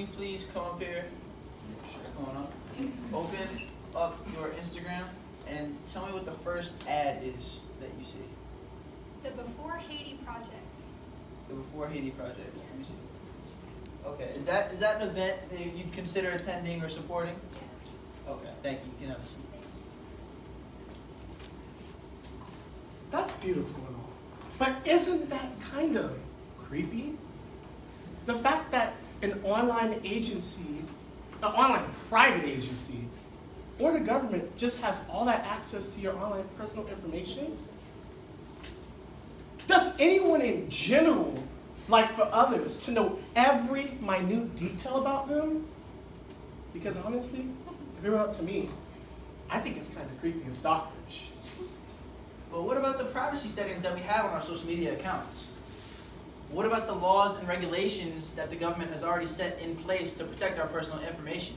you please come up here? Sure, come on up. Open up your Instagram and tell me what the first ad is that you see. The Before Haiti Project. The Before Haiti Project. Let me see. Okay, is that an event that you'd consider attending or supporting? Yes. Okay, thank you. You can have a seat. That's beautiful and all. But isn't that kind of creepy? The fact that an online agency, an online private agency, or the government just has all that access to your online personal information? Does anyone in general like for others to know every minute detail about them? Because honestly, if it were up to me, I think it's kind of creepy and stalkerish. But what about the privacy settings that we have on our social media accounts? What about the laws and regulations that the government has already set in place to protect our personal information?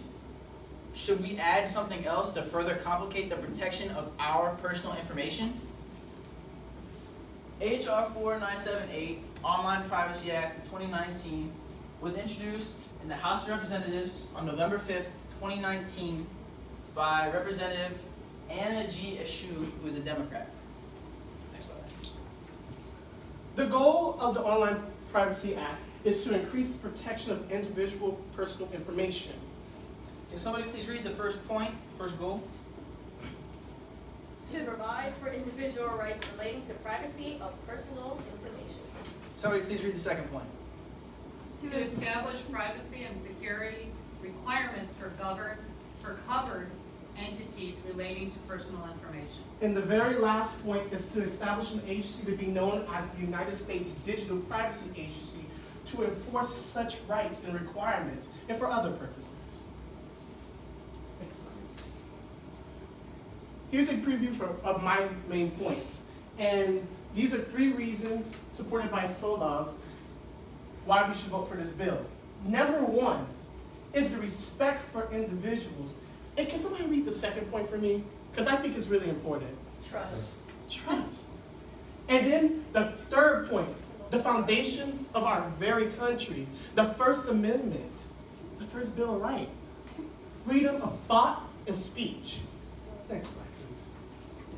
Should we add something else to further complicate the protection of our personal information? H.R. 4978, Online Privacy Act of 2019, was introduced in the House of Representatives on November 5th, 2019 by Representative Anna G. Eshoo, who is a Democrat. Next slide. The goal of the Online Privacy Act is to increase the protection of individual personal information. Can somebody please read the first point, first goal? To provide for individual rights relating to privacy of personal information. Somebody please read the second point. To establish privacy and security requirements for covered entities relating to personal information. And the very last point is to establish an agency to be known as the United States Digital Privacy Agency to enforce such rights and requirements and for other purposes. Next slide. Here's a preview of my main points. And these are 3 reasons supported by Solog why we should vote for this bill. Number 1 is the respect for individuals. And can somebody read the second point for me? Because I think it's really important. Trust. Trust. And then the third point, the foundation of our very country, the First Amendment, the first Bill of Rights, freedom of thought and speech. Next slide,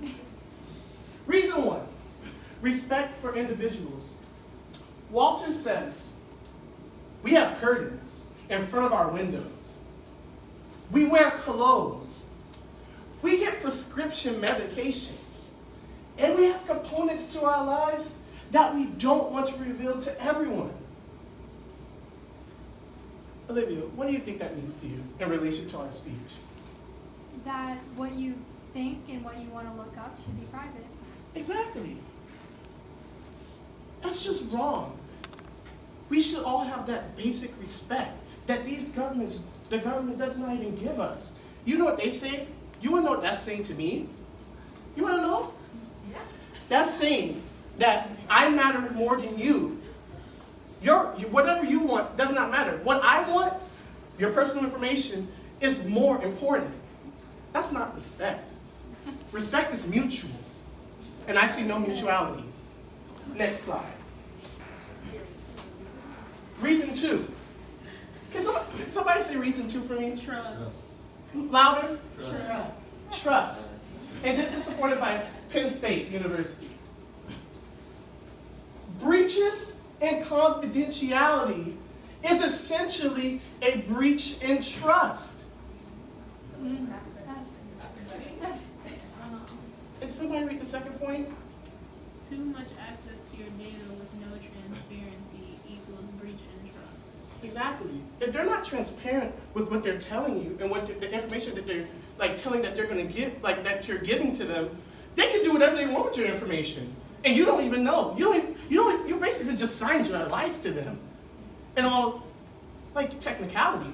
please. Reason 1, respect for individuals. Walter says, we have curtains in front of our windows. We wear clothes. We get prescription medications. And we have components to our lives that we don't want to reveal to everyone. Olivia, what do you think that means to you in relation to our speech? That what you think and what you want to look up should be private. Exactly. That's just wrong. We should all have that basic respect that the government does not even give us. You know what they say? You want to know what that's saying to me? You want to know? Yeah. That's saying that I matter more than you. Whatever you want does not matter. What I want, your personal information, is more important. That's not respect. Respect is mutual. And I see no mutuality. Next slide. Reason 2. Can somebody say reason 2 for me? Trust. Louder? Trust. Trust. And this is supported by Penn State University. Breaches in confidentiality is essentially a breach in trust. Can somebody read the second point? Too much access to your data with no transparency equals breach in trust. Exactly. If they're not transparent with what they're telling you and what the information that they're telling that they're going to get, that you're giving to them, they can do whatever they want with your information, and you don't even know. You basically just signed your life to them, and all technicality.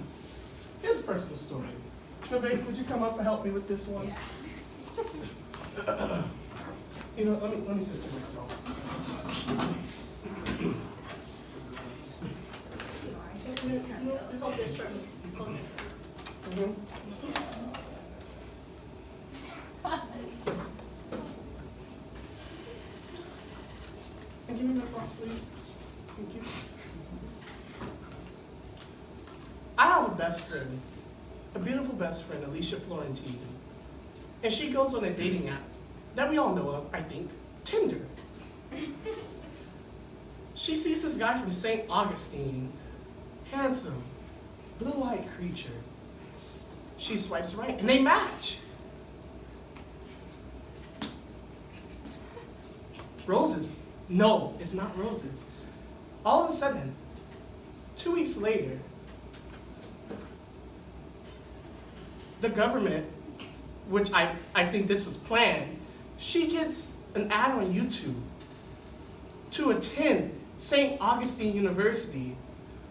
Here's a personal story. Neve, would you come up and help me with this one? Yeah. Let me sit to myself. Hold this for me. Hold this for me. And give me my box, please. Thank you. I best friend, a beautiful best friend, Alicia Florentine. And she goes on a dating app that we all know of, I think, Tinder. She sees this guy from St. Augustine, handsome, blue-eyed creature. She swipes right, and they match. Roses. No, it's not roses. All of a sudden, 2 weeks later, the government, which I think this was planned, she gets an ad on YouTube to attend St. Augustine University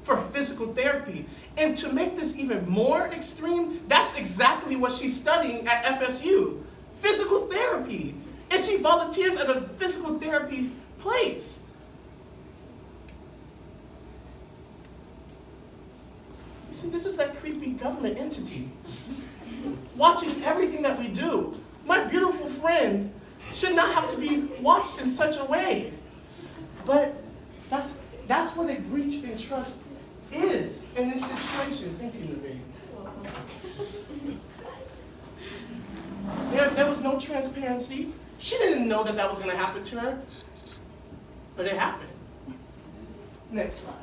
for physical therapy. And to make this even more extreme, that's exactly what she's studying at FSU, physical therapy. And she volunteers at a physical therapy place. You see, this is that creepy government entity watching everything that we do. My beautiful friend should not have to be watched in such a way. But that's what a breach in trust is in this situation. Thank you, Naveen. There was no transparency. She didn't know that was going to happen to her, but it happened. Next slide.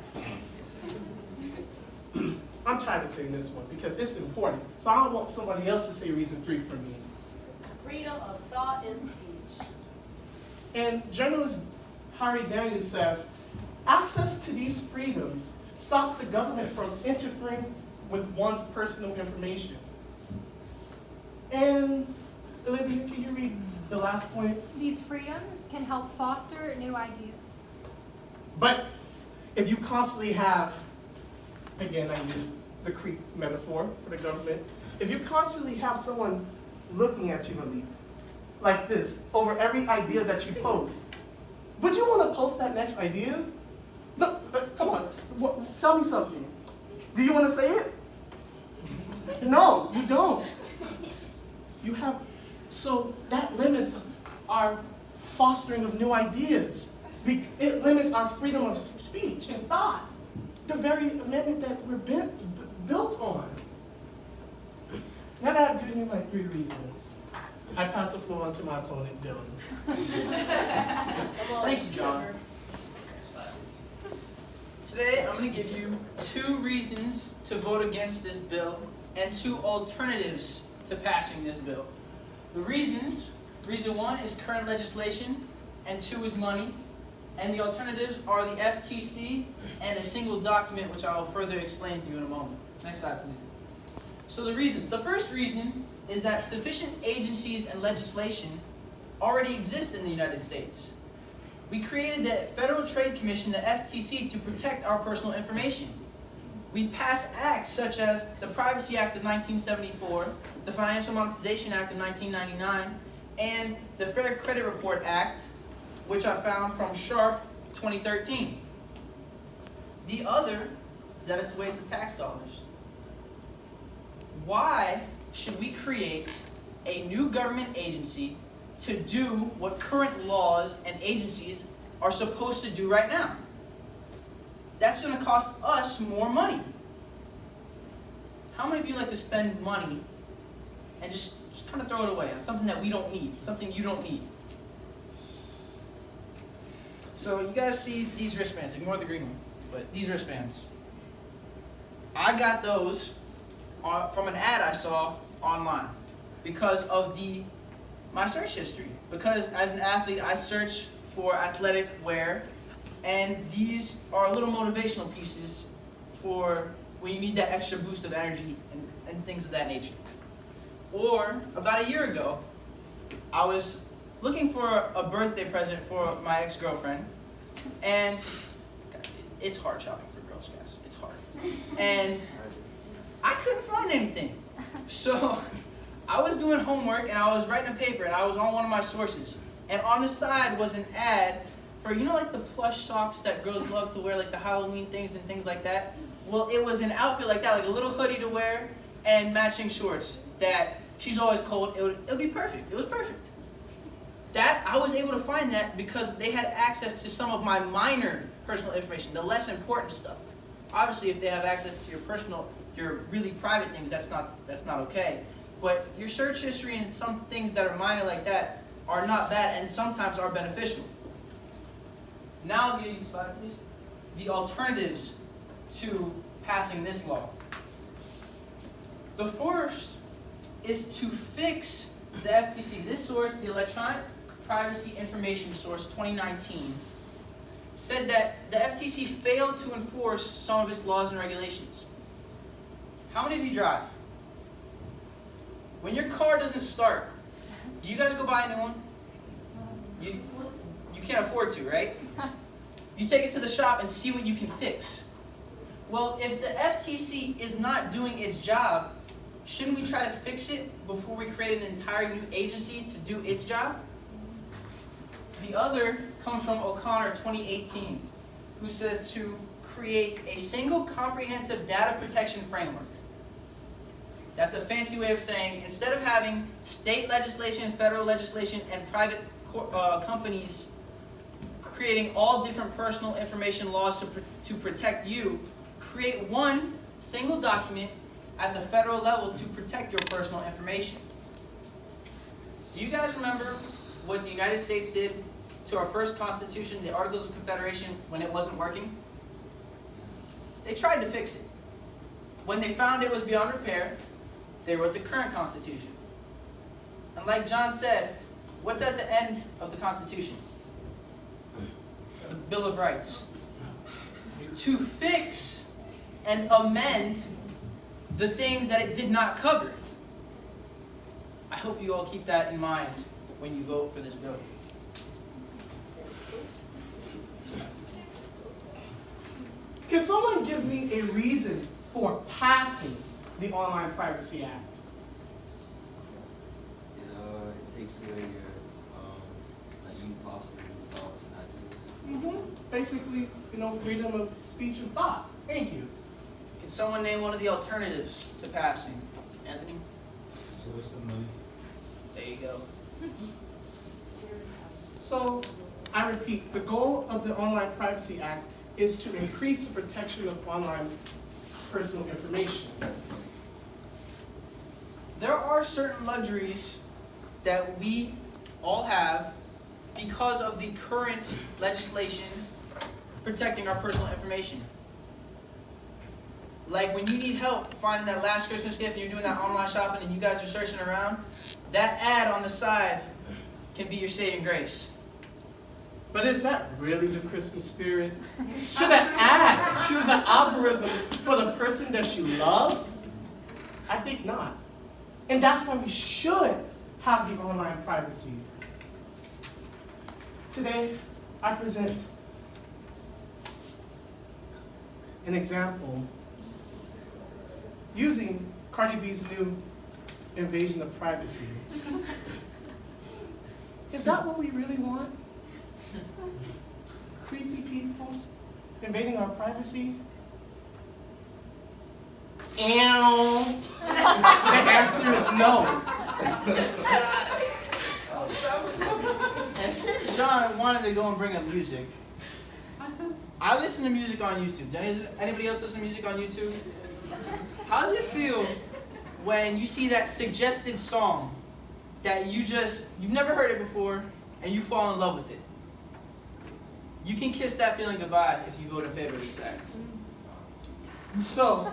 I'm tired of saying this one because it's important. So I don't want somebody else to say reason 3 for me. Freedom of thought and speech. And journalist Harry Daniels says, access to these freedoms stops the government from interfering with one's personal information. And Olivia, can you read the last point? These freedoms can help foster new ideas. But if you constantly have, again, I use the creep metaphor for the government, if you constantly have someone looking at you, Olivia, like this, over every idea that you post, would you want to post that next idea? No, come on, tell me something. Do you want to say it? No, you don't. You have, so that limits our fostering of new ideas. It limits our freedom of speech and thought. The very amendment that we're built on. Now that I've given you my 3 reasons, I pass the floor on to my opponent, Dylan. Thank you, John. Today, I'm going to give you 2 reasons to vote against this bill and 2 alternatives to passing this bill. The reason 1 is current legislation, and 2 is money. And the alternatives are the FTC and a single document, which I will further explain to you in a moment. Next slide, please. So the reasons. The first reason is that sufficient agencies and legislation already exist in the United States. We created the Federal Trade Commission, the FTC, to protect our personal information. We passed acts such as the Privacy Act of 1974, the Financial Monetization Act of 1999, and the Fair Credit Report Act, which I found from Sharp 2013. The other is that it's a waste of tax dollars. Why should we create a new government agency to do what current laws and agencies are supposed to do right now? That's going to cost us more money. How many of you like to spend money and just kind of throw it away on something that we don't need, something you don't need? So you guys see these wristbands, ignore the green one, but these wristbands. I got those from an ad I saw online because of my search history. Because as an athlete, I search for athletic wear, and these are little motivational pieces for when you need that extra boost of energy and things of that nature. Or about a year ago, I was looking for a birthday present for my ex-girlfriend, and it's hard shopping for girls, guys. It's hard. And I couldn't find anything. So I was doing homework, and I was writing a paper, and I was on one of my sources. And on the side was an ad for, you know, like the plush socks that girls love to wear, like the Halloween things and things like that? Well, it was an outfit like that, like a little hoodie to wear and matching shorts that she's always cold. It would be perfect. It was perfect. That I was able to find that because they had access to some of my minor personal information, the less important stuff. Obviously, if they have access to your really private things, that's not okay. But your search history and some things that are minor like that are not bad and sometimes are beneficial. Now, I'll give you the slide, please. The alternatives to passing this law. The first is to fix the FTC. This source, the Electronic Privacy Information Source 2019, said that the FTC failed to enforce some of its laws and regulations. How many of you drive? When your car doesn't start, do you guys go buy a new one? You can't afford to, right? You take it to the shop and see what you can fix. Well, if the FTC is not doing its job, shouldn't we try to fix it before we create an entire new agency to do its job? The other comes from O'Connor 2018, who says to create a single comprehensive data protection framework. That's a fancy way of saying instead of having state legislation, federal legislation, and private companies creating all different personal information laws to protect you, create one single document at the federal level to protect your personal information. Do you guys remember what the United States did to our first Constitution, the Articles of Confederation, when it wasn't working? They tried to fix it. When they found it was beyond repair, they wrote the current Constitution. And like John said, what's at the end of the Constitution? The Bill of Rights. To fix and amend the things that it did not cover. I hope you all keep that in mind when you vote for this bill. Can someone give me a reason for passing the Online Privacy Act? It takes away your you foster your thoughts and ideas. Basically, freedom of speech and thought. Thank you. Can someone name one of the alternatives to passing? Anthony? It's a waste of money. There you go. So, I repeat, the goal of the Online Privacy Act is to increase the protection of online personal information. There are certain luxuries that we all have because of the current legislation protecting our personal information. Like when you need help finding that last Christmas gift and you're doing that online shopping and you guys are searching around, that ad on the side can be your saving grace. But is that really the Christmas spirit? Should an ad choose an algorithm for the person that you love? I think not. And that's why we should have the online privacy. Today, I present an example using Cardi B's new invasion of privacy. Is that what we really want? Creepy people invading our privacy? The answer is no. And since John wanted to go and bring up music, I listen to music on YouTube. Does anybody else listen to music on YouTube? How does it feel when you see that suggested song that you've never heard it before and you fall in love with it? You can kiss that feeling goodbye if you vote in favor of this act. So,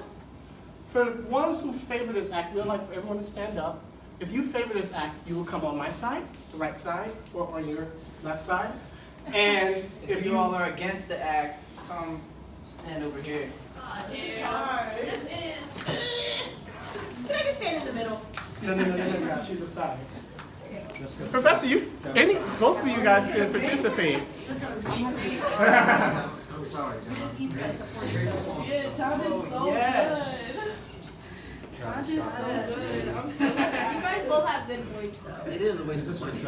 for the ones who favor this act, we'd like for everyone to stand up. If you favor this act, you will come on my side, the right side, or on your left side. And If you all are against the act, come stand over here. Can I just stand in the middle? No, choose a side. Professor, both of you guys can participate. I'm sorry, John. Yeah, John did so Yes. good. John did so good. I'm so You sad. guys both have good voice though. It is a waste of money.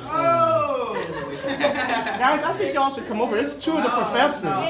Oh! Guys, I think y'all should come over. It's two of the professors.